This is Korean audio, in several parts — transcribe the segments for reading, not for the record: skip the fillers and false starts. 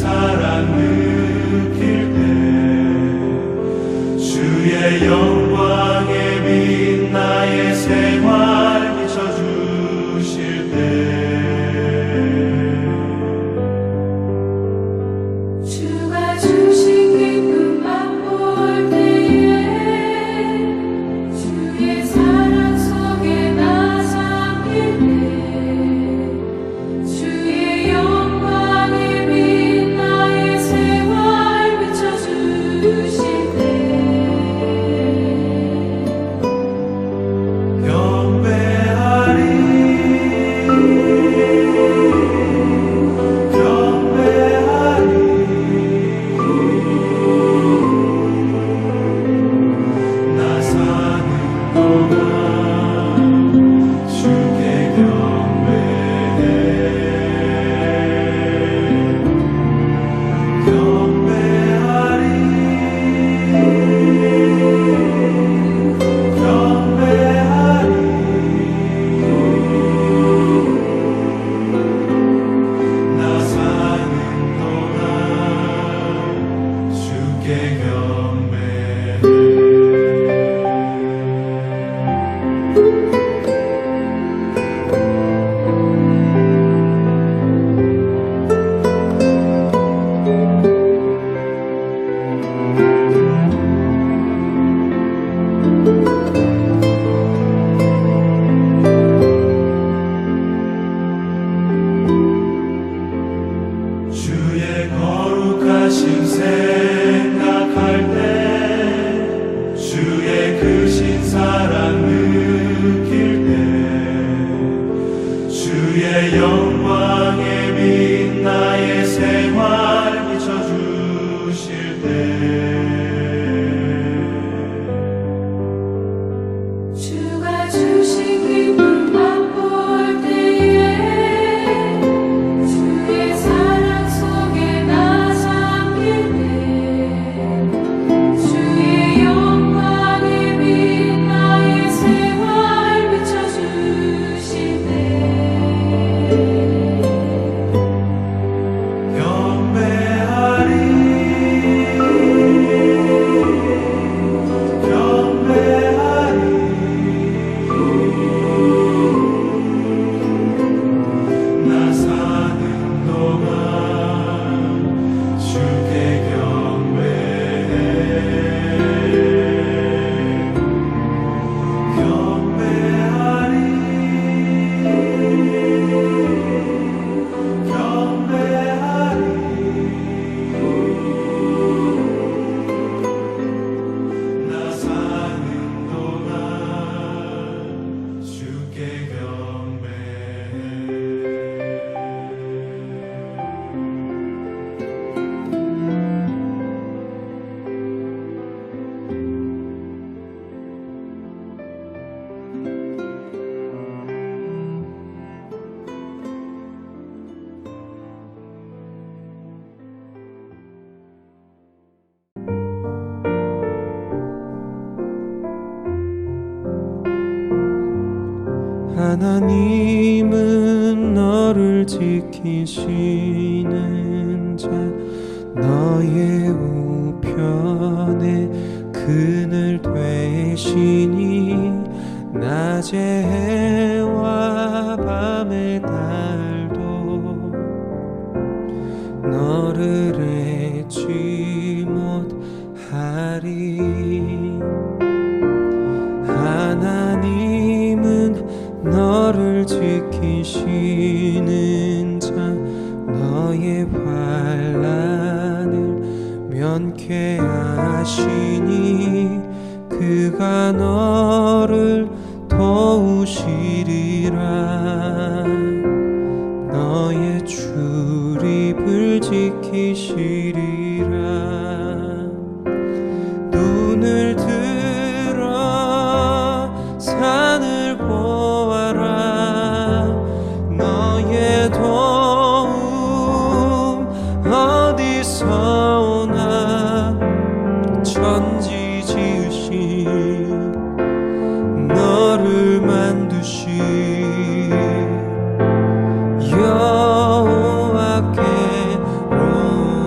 사랑 느낄 때 주의 영광에 빛 나의 생활 비춰주실 때 주가 주신 기쁨 맛볼 때에 주의 사랑 속에 나 잠길 때 주의 영광에 빛 나의 생활 비춰주실 때 경배하리 나 사는 동안 주께 경배해 경배하리 나 사는 동안 주께 경배해 주의 거룩하심 생각할 때 주의 크신 사랑 느낄 때 주의 영광에 빛 나의 생활 비춰주실 때 주가 주신 기쁨 맛볼 때에 주의 사랑 속에 나 잠길 때 주의 영광에 빛 나의 생활 비춰주실 때 경배하리 경배하리 나 사는 동안 주께 경배해 경배하리 경배하리 나 사는 동안 주께 경배해 하나님은 너를 지키시는 자 너의 우편에 그늘 되시니 낮의 해와 밤의 달도 너를 잊지 못하리 하나님은 너를 지키시는 자 너의 환난을 면케하시니 그가 너를 도우시리라 너의 출입을 지키시리라 눈을 들어 산을 보아라 너의 도움 어디서 오나 천지 지으신 너를 만드신 여호와께로다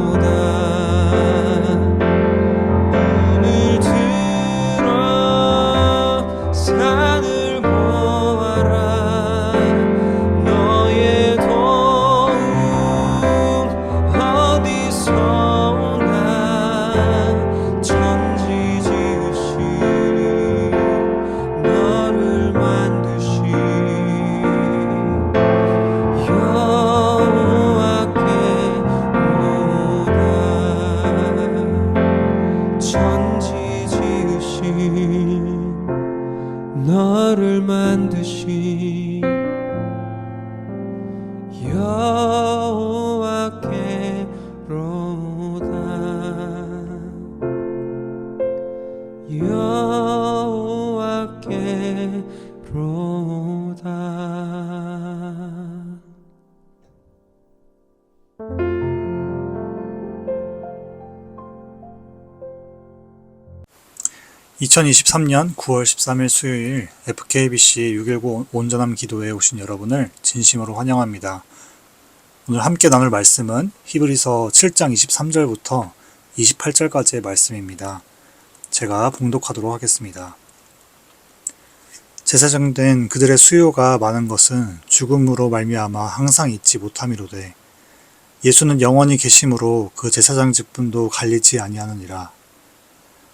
2023년 9월 13일 수요일 FKBC 619 온전함 기도회에 오신 여러분을 진심으로 환영합니다. 오늘 함께 나눌 말씀은 히브리서 7장 23절부터 28절까지의 말씀입니다. 제가 봉독하도록 하겠습니다. 제사장된 그들의 수요가 많은 것은 죽음으로 말미암아 항상 잊지 못함이로되 예수는 영원히 계심으로 그 제사장 직분도 갈리지 아니하느니라.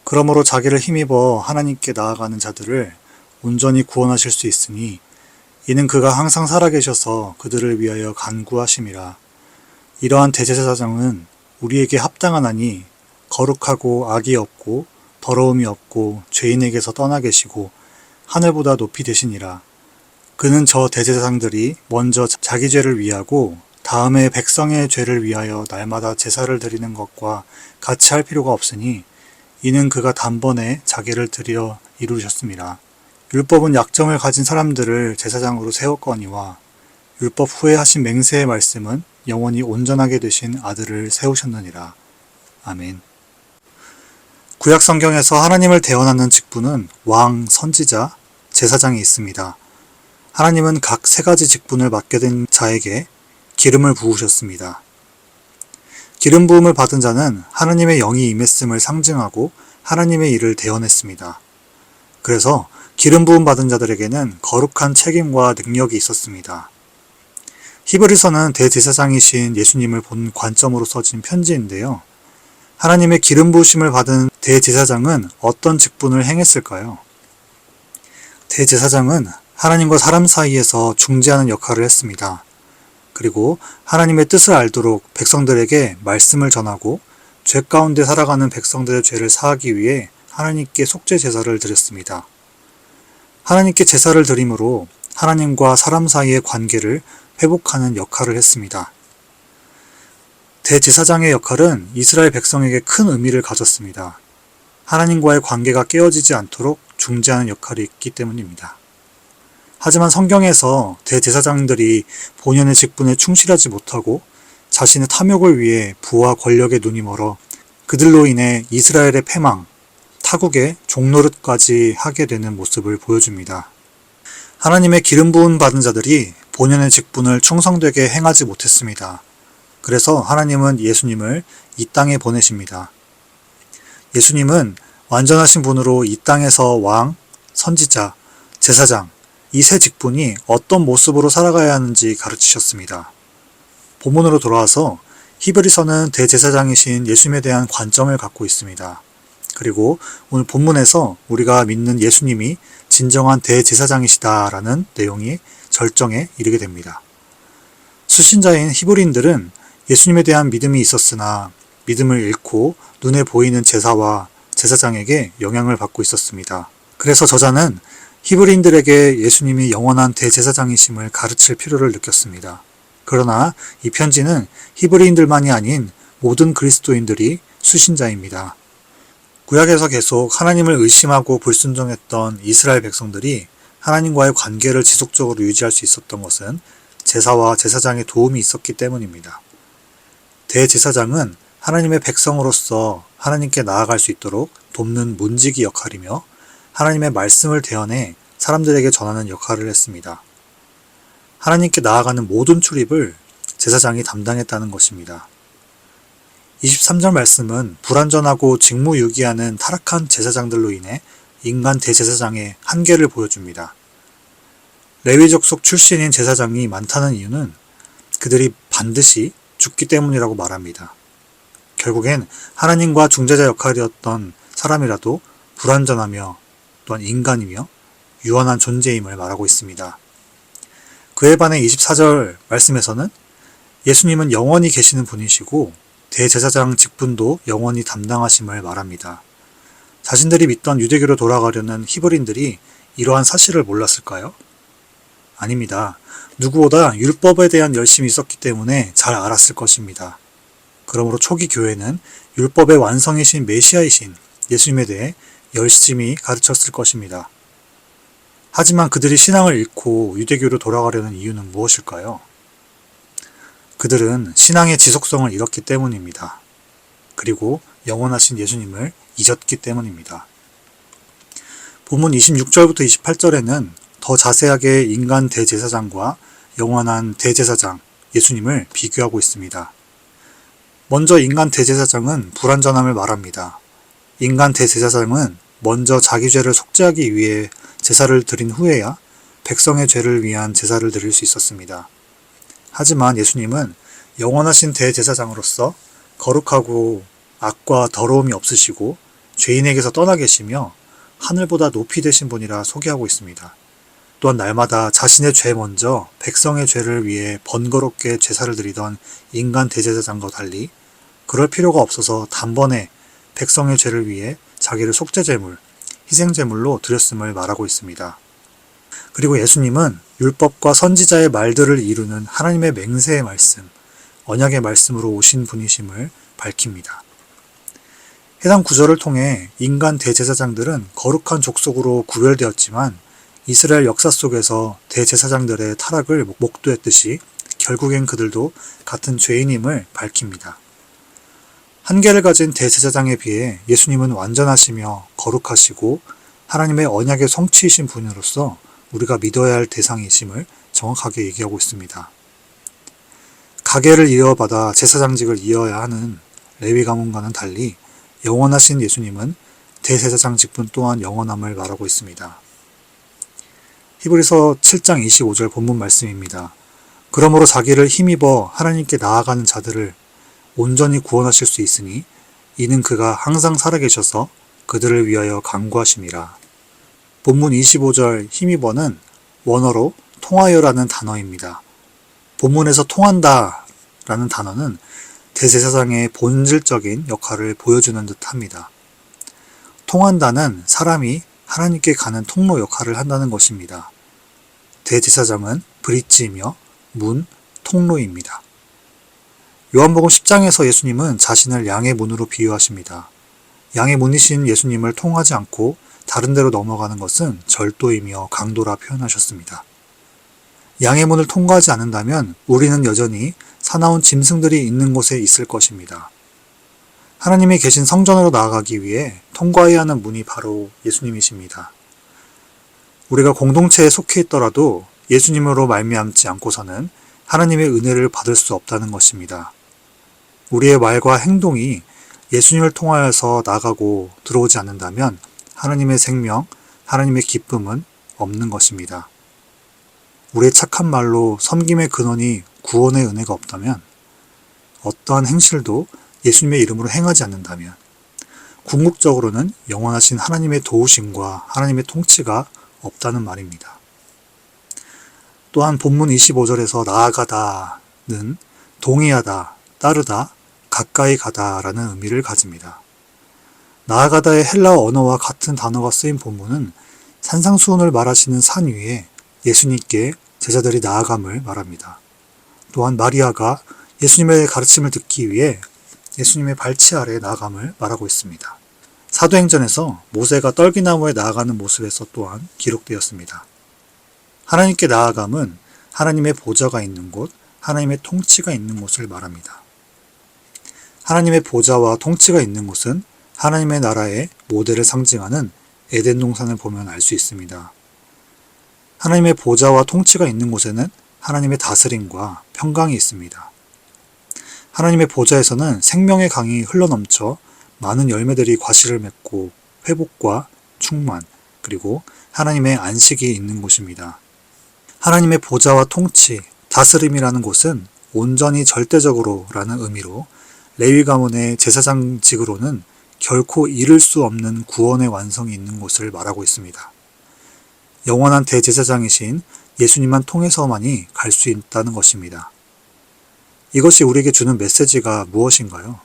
그러므로 자기를 힘입어 하나님께 나아가는 자들을 온전히 구원하실 수 있으니 이는 그가 항상 살아계셔서 그들을 위하여 간구하심이라. 이러한 대제사장은 우리에게 합당하나니 거룩하고 악이 없고 더러움이 없고 죄인에게서 떠나 계시고 하늘보다 높이 되시니라. 그는 저 대제사장들이 먼저 자기 죄를 위하고 다음에 백성의 죄를 위하여 날마다 제사를 드리는 것과 같이 할 필요가 없으니 이는 그가 단번에 자기를 드려 이루셨습니다. 율법은 약점을 가진 사람들을 제사장으로 세웠거니와 율법 후에 하신 맹세의 말씀은 영원히 온전하게 되신 아들을 세우셨느니라. 아멘. 구약 성경에서 하나님을 대언하는 직분은 왕, 선지자, 제사장이 있습니다. 하나님은 각 세 가지 직분을 맡게 된 자에게 기름을 부으셨습니다. 기름 부음을 받은 자는 하나님의 영이 임했음을 상징하고 하나님의 일을 대언했습니다. 그래서 기름 부음 받은 자들에게는 거룩한 책임과 능력이 있었습니다. 히브리서는 대제사장이신 예수님을 본 관점으로 써진 편지인데요. 하나님의 기름 부으심을 받은 대제사장은 어떤 직분을 행했을까요? 대제사장은 하나님과 사람 사이에서 중재하는 역할을 했습니다. 그리고 하나님의 뜻을 알도록 백성들에게 말씀을 전하고 죄 가운데 살아가는 백성들의 죄를 사하기 위해 하나님께 속죄 제사를 드렸습니다. 하나님께 제사를 드림으로 하나님과 사람 사이의 관계를 회복하는 역할을 했습니다. 대제사장의 역할은 이스라엘 백성에게 큰 의미를 가졌습니다. 하나님과의 관계가 깨어지지 않도록 중재하는 역할이 있기 때문입니다. 하지만 성경에서 대제사장들이 본연의 직분에 충실하지 못하고 자신의 탐욕을 위해 부와 권력의 눈이 멀어 그들로 인해 이스라엘의 패망, 타국의 종노릇까지 하게 되는 모습을 보여줍니다. 하나님의 기름 부음 받은 자들이 본연의 직분을 충성되게 행하지 못했습니다. 그래서 하나님은 예수님을 이 땅에 보내십니다. 예수님은 완전하신 분으로 이 땅에서 왕, 선지자, 제사장, 이 세 직분이 어떤 모습으로 살아가야 하는지 가르치셨습니다. 본문으로 돌아와서 히브리서는 대제사장이신 예수님에 대한 관점을 갖고 있습니다. 그리고 오늘 본문에서 우리가 믿는 예수님이 진정한 대제사장이시다라는 내용이 절정에 이르게 됩니다. 수신자인 히브리인들은 예수님에 대한 믿음이 있었으나 믿음을 잃고 눈에 보이는 제사와 제사장에게 영향을 받고 있었습니다. 그래서 저자는 히브리인들에게 예수님이 영원한 대제사장이심을 가르칠 필요를 느꼈습니다. 그러나 이 편지는 히브리인들만이 아닌 모든 그리스도인들이 수신자입니다. 구약에서 계속 하나님을 의심하고 불순종했던 이스라엘 백성들이 하나님과의 관계를 지속적으로 유지할 수 있었던 것은 제사와 제사장의 도움이 있었기 때문입니다. 대제사장은 하나님의 백성으로서 하나님께 나아갈 수 있도록 돕는 문지기 역할이며 하나님의 말씀을 대언해 사람들에게 전하는 역할을 했습니다. 하나님께 나아가는 모든 출입을 제사장이 담당했다는 것입니다. 23절 말씀은 불완전하고 직무유기하는 타락한 제사장들로 인해 인간 대제사장의 한계를 보여줍니다. 레위 족속 출신인 제사장이 많다는 이유는 그들이 반드시 죽기 때문이라고 말합니다. 결국엔 하나님과 중재자 역할이었던 사람이라도 불완전하며 또한 인간이며 유한한 존재임을 말하고 있습니다. 그에 반해 24절 말씀에서는 예수님은 영원히 계시는 분이시고 대제사장 직분도 영원히 담당하심을 말합니다. 자신들이 믿던 유대교로 돌아가려는 히브리인들이 이러한 사실을 몰랐을까요? 아닙니다. 누구보다 율법에 대한 열심이 있었기 때문에 잘 알았을 것입니다. 그러므로 초기 교회는 율법의 완성이신 메시아이신 예수님에 대해 열심히 가르쳤을 것입니다. 하지만 그들이 신앙을 잃고 유대교로 돌아가려는 이유는 무엇일까요? 그들은 신앙의 지속성을 잃었기 때문입니다. 그리고 영원하신 예수님을 잊었기 때문입니다. 본문 26절부터 28절에는 더 자세하게 인간 대제사장과 영원한 대제사장 예수님을 비교하고 있습니다. 먼저 인간 대제사장은 불완전함을 말합니다. 인간 대제사장은 먼저 자기 죄를 속죄하기 위해 제사를 드린 후에야 백성의 죄를 위한 제사를 드릴 수 있었습니다. 하지만 예수님은 영원하신 대제사장으로서 거룩하고 악과 더러움이 없으시고 죄인에게서 떠나 계시며 하늘보다 높이 되신 분이라 소개하고 있습니다. 또한 날마다 자신의 죄 먼저 백성의 죄를 위해 번거롭게 제사를 드리던 인간 대제사장과 달리 그럴 필요가 없어서 단번에 백성의 죄를 위해 자기를 속죄제물, 희생제물로 드렸음을 말하고 있습니다. 그리고 예수님은 율법과 선지자의 말들을 이루는 하나님의 맹세의 말씀, 언약의 말씀으로 오신 분이심을 밝힙니다. 해당 구절을 통해 인간 대제사장들은 거룩한 족속으로 구별되었지만 이스라엘 역사 속에서 대제사장들의 타락을 목도했듯이 결국엔 그들도 같은 죄인임을 밝힙니다. 한계를 가진 대제사장에 비해 예수님은 완전하시며 거룩하시고 하나님의 언약의 성취이신 분으로서 우리가 믿어야 할 대상이심을 정확하게 얘기하고 있습니다. 가계를 이어받아 제사장직을 이어야 하는 레위 가문과는 달리 영원하신 예수님은 대제사장 직분 또한 영원함을 말하고 있습니다. 히브리서 7장 25절 본문 말씀입니다. 그러므로 자기를 힘입어 하나님께 나아가는 자들을 온전히 구원하실 수 있으니 이는 그가 항상 살아계셔서 그들을 위하여 간구하심이라. 본문 25절 힘입어는 원어로 통하여라는 단어입니다. 본문에서 통한다 라는 단어는 대제사장의 본질적인 역할을 보여주는 듯 합니다. 통한다는 사람이 하나님께 가는 통로 역할을 한다는 것입니다. 대제사장은 브릿지이며 문, 통로입니다. 요한복음 10장에서 예수님은 자신을 양의 문으로 비유하십니다. 양의 문이신 예수님을 통하지 않고 다른 데로 넘어가는 것은 절도이며 강도라 표현하셨습니다. 양의 문을 통과하지 않는다면 우리는 여전히 사나운 짐승들이 있는 곳에 있을 것입니다. 하나님이 계신 성전으로 나아가기 위해 통과해야 하는 문이 바로 예수님이십니다. 우리가 공동체에 속해 있더라도 예수님으로 말미암지 않고서는 하나님의 은혜를 받을 수 없다는 것입니다. 우리의 말과 행동이 예수님을 통하여서 나가고 들어오지 않는다면 하나님의 생명, 하나님의 기쁨은 없는 것입니다. 우리의 착한 말로 섬김의 근원이 구원의 은혜가 없다면, 어떠한 행실도 예수님의 이름으로 행하지 않는다면, 궁극적으로는 영원하신 하나님의 도우심과 하나님의 통치가 없다는 말입니다. 또한 본문 25절에서 나아가다는 동의하다, 따르다, 가까이 가다라는 의미를 가집니다. 나아가다의 헬라어 언어와 같은 단어가 쓰인 본문은 산상수훈을 말하시는 산 위에 예수님께 제자들이 나아감을 말합니다. 또한 마리아가 예수님의 가르침을 듣기 위해 예수님의 발치 아래 나아감을 말하고 있습니다. 사도행전에서 모세가 떨기나무에 나아가는 모습에서 또한 기록되었습니다. 하나님께 나아감은 하나님의 보좌가 있는 곳, 하나님의 통치가 있는 곳을 말합니다. 하나님의 보좌와 통치가 있는 곳은 하나님의 나라의 모델을 상징하는 에덴 동산을 보면 알 수 있습니다. 하나님의 보좌와 통치가 있는 곳에는 하나님의 다스림과 평강이 있습니다. 하나님의 보좌에서는 생명의 강이 흘러넘쳐 많은 열매들이 과실을 맺고 회복과 충만, 그리고 하나님의 안식이 있는 곳입니다. 하나님의 보좌와 통치, 다스림이라는 곳은 온전히 절대적으로 라는 의미로 레위 가문의 제사장직으로는 결코 이룰 수 없는 구원의 완성이 있는 곳을 말하고 있습니다. 영원한 대제사장이신 예수님만 통해서만이 갈 수 있다는 것입니다. 이것이 우리에게 주는 메시지가 무엇인가요?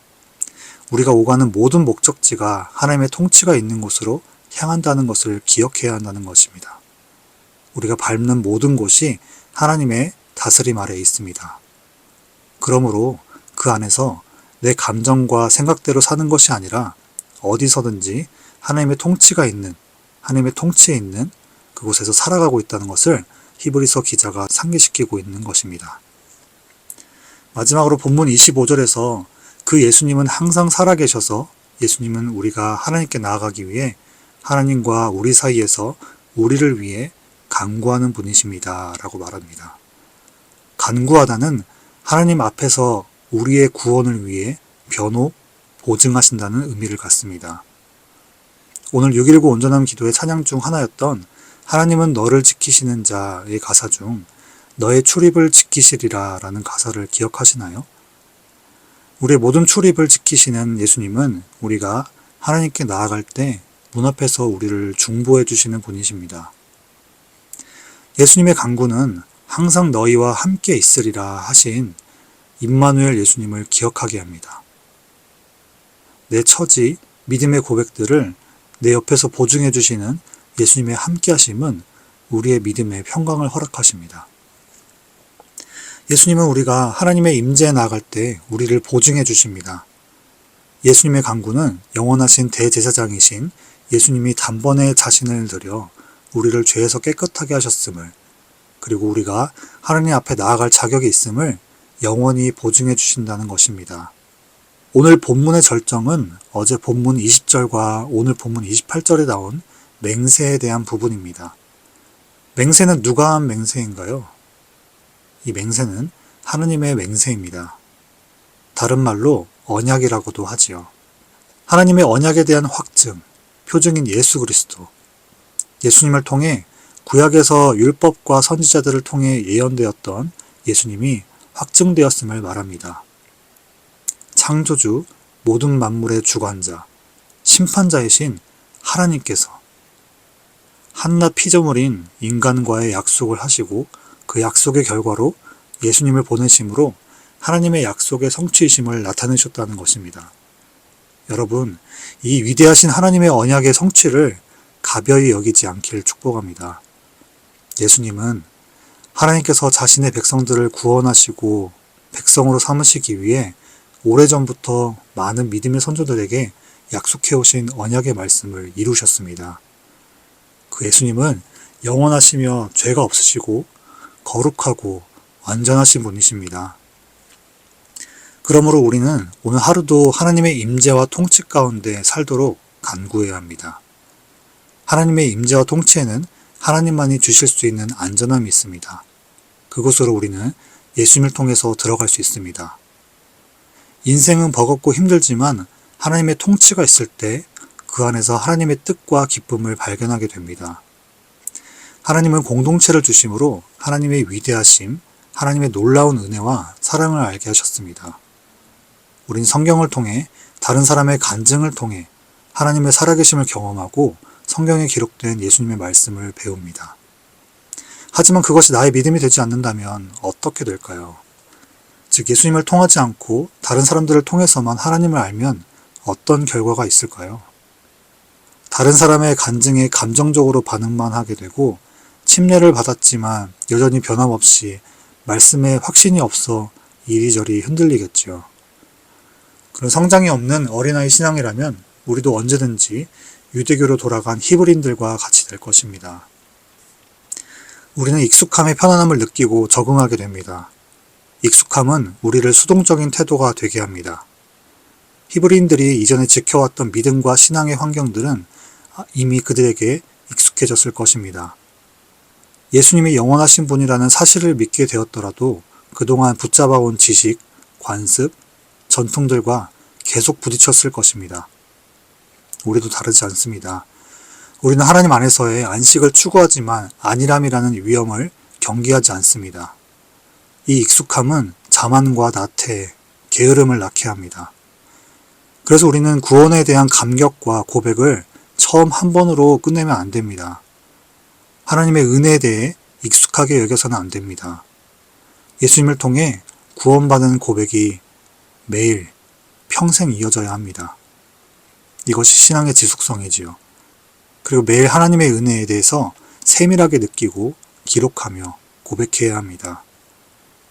우리가 오가는 모든 목적지가 하나님의 통치가 있는 곳으로 향한다는 것을 기억해야 한다는 것입니다. 우리가 밟는 모든 곳이 하나님의 다스림 아래에 있습니다. 그러므로 그 안에서 내 감정과 생각대로 사는 것이 아니라 어디서든지 하나님의 통치가 있는, 하나님의 통치에 있는 그곳에서 살아가고 있다는 것을 히브리서 기자가 상기시키고 있는 것입니다. 마지막으로 본문 25절에서 그 예수님은 항상 살아계셔서 예수님은 우리가 하나님께 나아가기 위해 하나님과 우리 사이에서 우리를 위해 간구하는 분이십니다. 라고 말합니다. 간구하다는 하나님 앞에서 우리의 구원을 위해 변호, 보증하신다는 의미를 갖습니다. 오늘 6.19 온전함 기도의 찬양 중 하나였던 하나님은 너를 지키시는 자의 가사 중 너의 출입을 지키시리라 라는 가사를 기억하시나요? 우리의 모든 출입을 지키시는 예수님은 우리가 하나님께 나아갈 때 문 앞에서 우리를 중보해 주시는 분이십니다. 예수님의 간구는 항상 너희와 함께 있으리라 하신 임마누엘 예수님을 기억하게 합니다. 내 처지, 믿음의 고백들을 내 옆에서 보증해 주시는 예수님의 함께하심은 우리의 믿음의 평강을 허락하십니다. 예수님은 우리가 하나님의 임재에 나아갈 때 우리를 보증해 주십니다. 예수님의 간구는 영원하신 대제사장이신 예수님이 단번에 자신을 들여 우리를 죄에서 깨끗하게 하셨음을, 그리고 우리가 하나님 앞에 나아갈 자격이 있음을 영원히 보증해 주신다는 것입니다. 오늘 본문의 절정은 어제 본문 20절과 오늘 본문 28절에 나온 맹세에 대한 부분입니다. 맹세는 누가 한 맹세인가요? 이 맹세는 하느님의 맹세입니다. 다른 말로 언약이라고도 하지요. 하나님의 언약에 대한 확증, 표징인 예수 그리스도. 예수님을 통해 구약에서 율법과 선지자들을 통해 예언되었던 예수님이 확증되었음을 말합니다. 창조주, 모든 만물의 주관자, 심판자이신 하나님께서 한낱 피조물인 인간과의 약속을 하시고 그 약속의 결과로 예수님을 보내심으로 하나님의 약속의 성취이심을 나타내셨다는 것입니다. 여러분, 이 위대하신 하나님의 언약의 성취를 가벼이 여기지 않기를 축복합니다. 예수님은 하나님께서 자신의 백성들을 구원하시고 백성으로 삼으시기 위해 오래전부터 많은 믿음의 선조들에게 약속해오신 언약의 말씀을 이루셨습니다. 그 예수님은 영원하시며 죄가 없으시고 거룩하고 완전하신 분이십니다. 그러므로 우리는 오늘 하루도 하나님의 임재와 통치 가운데 살도록 간구해야 합니다. 하나님의 임재와 통치에는 하나님만이 주실 수 있는 안전함이 있습니다. 그곳으로 우리는 예수님을 통해서 들어갈 수 있습니다. 인생은 버겁고 힘들지만 하나님의 통치가 있을 때 그 안에서 하나님의 뜻과 기쁨을 발견하게 됩니다. 하나님은 공동체를 주심으로 하나님의 위대하심, 하나님의 놀라운 은혜와 사랑을 알게 하셨습니다. 우린 성경을 통해 다른 사람의 간증을 통해 하나님의 살아계심을 경험하고 성경에 기록된 예수님의 말씀을 배웁니다. 하지만 그것이 나의 믿음이 되지 않는다면 어떻게 될까요? 즉 예수님을 통하지 않고 다른 사람들을 통해서만 하나님을 알면 어떤 결과가 있을까요? 다른 사람의 간증에 감정적으로 반응만 하게 되고 침례를 받았지만 여전히 변함없이 말씀에 확신이 없어 이리저리 흔들리겠죠. 그런 성장이 없는 어린아이 신앙이라면 우리도 언제든지 유대교로 돌아간 히브리인들과 같이 될 것입니다. 우리는 익숙함의 편안함을 느끼고 적응하게 됩니다. 익숙함은 우리를 수동적인 태도가 되게 합니다. 히브리인들이 이전에 지켜왔던 믿음과 신앙의 환경들은 이미 그들에게 익숙해졌을 것입니다. 예수님이 영원하신 분이라는 사실을 믿게 되었더라도 그동안 붙잡아온 지식, 관습, 전통들과 계속 부딪혔을 것입니다. 우리도 다르지 않습니다. 우리는 하나님 안에서의 안식을 추구하지만 안일함이라는 위험을 경계하지 않습니다. 이 익숙함은 자만과 나태, 게으름을 낳게 합니다. 그래서 우리는 구원에 대한 감격과 고백을 처음 한 번으로 끝내면 안 됩니다. 하나님의 은혜에 대해 익숙하게 여겨서는 안 됩니다. 예수님을 통해 구원받은 고백이 매일 평생 이어져야 합니다. 이것이 신앙의 지속성이지요. 그리고 매일 하나님의 은혜에 대해서 세밀하게 느끼고 기록하며 고백해야 합니다.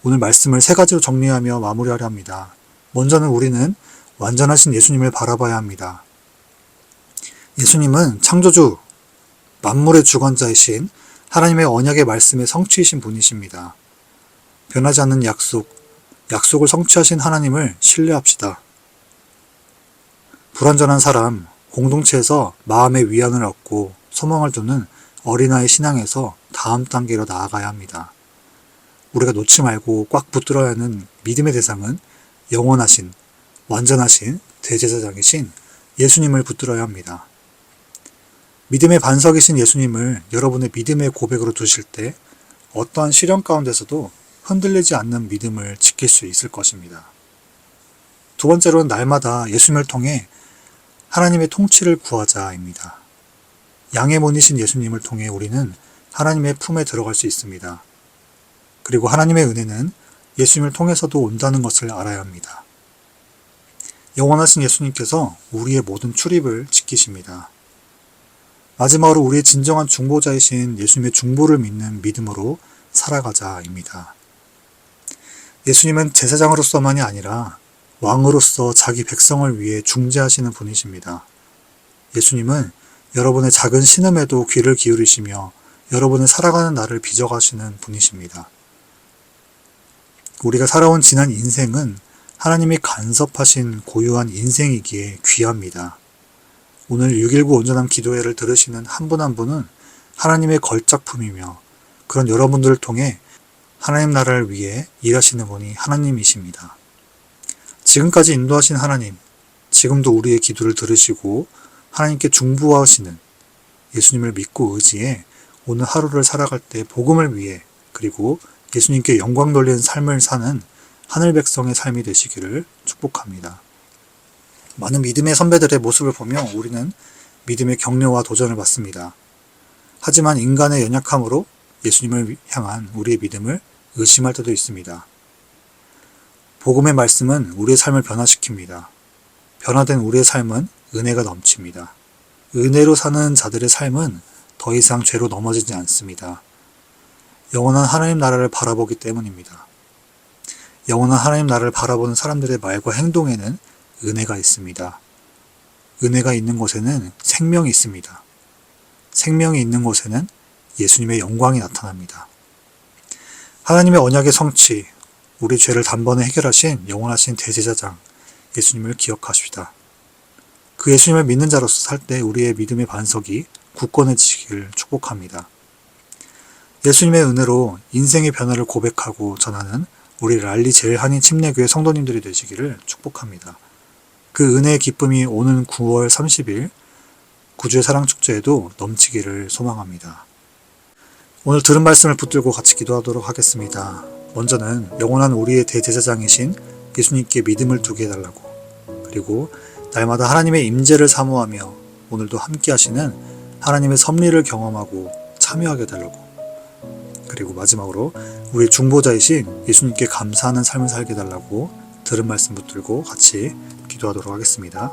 오늘 말씀을 3가지로 정리하며 마무리하려 합니다. 먼저는 우리는 완전하신 예수님을 바라봐야 합니다. 예수님은 창조주, 만물의 주관자이신 하나님의 언약의 말씀의 성취이신 분이십니다. 변하지 않는 약속을 성취하신 하나님을 신뢰합시다. 불완전한 사람, 공동체에서 마음의 위안을 얻고 소망을 두는 어린아이 신앙에서 다음 단계로 나아가야 합니다. 우리가 놓지 말고 꽉 붙들어야 하는 믿음의 대상은 영원하신, 완전하신 대제사장이신 예수님을 붙들어야 합니다. 믿음의 반석이신 예수님을 여러분의 믿음의 고백으로 두실 때 어떠한 시련 가운데서도 흔들리지 않는 믿음을 지킬 수 있을 것입니다. 두 번째로는 날마다 예수님을 통해 하나님의 통치를 구하자입니다. 양의 문이신 예수님을 통해 우리는 하나님의 품에 들어갈 수 있습니다. 그리고 하나님의 은혜는 예수님을 통해서도 온다는 것을 알아야 합니다. 영원하신 예수님께서 우리의 모든 출입을 지키십니다. 마지막으로 우리의 진정한 중보자이신 예수님의 중보를 믿는 믿음으로 살아가자입니다. 예수님은 제사장으로서만이 아니라 왕으로서 자기 백성을 위해 중재하시는 분이십니다. 예수님은 여러분의 작은 신음에도 귀를 기울이시며 여러분의 살아가는 날을 빚어가시는 분이십니다. 우리가 살아온 지난 인생은 하나님이 간섭하신 고유한 인생이기에 귀합니다. 오늘 6.19 온전한 기도회를 들으시는 한 분 한 분은 하나님의 걸작품이며 그런 여러분들을 통해 하나님 나라를 위해 일하시는 분이 하나님이십니다. 지금까지 인도하신 하나님, 지금도 우리의 기도를 들으시고 하나님께 중보하시는 예수님을 믿고 의지해 오늘 하루를 살아갈 때 복음을 위해 그리고 예수님께 영광 돌리는 삶을 사는 하늘 백성의 삶이 되시기를 축복합니다. 많은 믿음의 선배들의 모습을 보며 우리는 믿음의 격려와 도전을 받습니다. 하지만 인간의 연약함으로 예수님을 향한 우리의 믿음을 의심할 때도 있습니다. 복음의 말씀은 우리의 삶을 변화시킵니다. 변화된 우리의 삶은 은혜가 넘칩니다. 은혜로 사는 자들의 삶은 더 이상 죄로 넘어지지 않습니다. 영원한 하나님 나라를 바라보기 때문입니다. 영원한 하나님 나라를 바라보는 사람들의 말과 행동에는 은혜가 있습니다. 은혜가 있는 곳에는 생명이 있습니다. 생명이 있는 곳에는 예수님의 영광이 나타납니다. 하나님의 언약의 성취, 우리 죄를 단번에 해결하신 영원하신 대제사장 예수님을 기억하십시다. 그 예수님을 믿는 자로서 살 때 우리의 믿음의 반석이 굳건해지기를 축복합니다. 예수님의 은혜로 인생의 변화를 고백하고 전하는 우리 랄리 제일한인 침례교회 성도님들이 되시기를 축복합니다. 그 은혜의 기쁨이 오는 9월 30일 구주의 사랑축제에도 넘치기를 소망합니다. 오늘 들은 말씀을 붙들고 같이 기도하도록 하겠습니다. 먼저는 영원한 우리의 대제사장이신 예수님께 믿음을 두게 해달라고, 그리고 날마다 하나님의 임재를 사모하며 오늘도 함께 하시는 하나님의 섭리를 경험하고 참여하게 해달라고, 그리고 마지막으로 우리 중보자이신 예수님께 감사하는 삶을 살게 해달라고 들은 말씀 붙들고 같이 기도하도록 하겠습니다.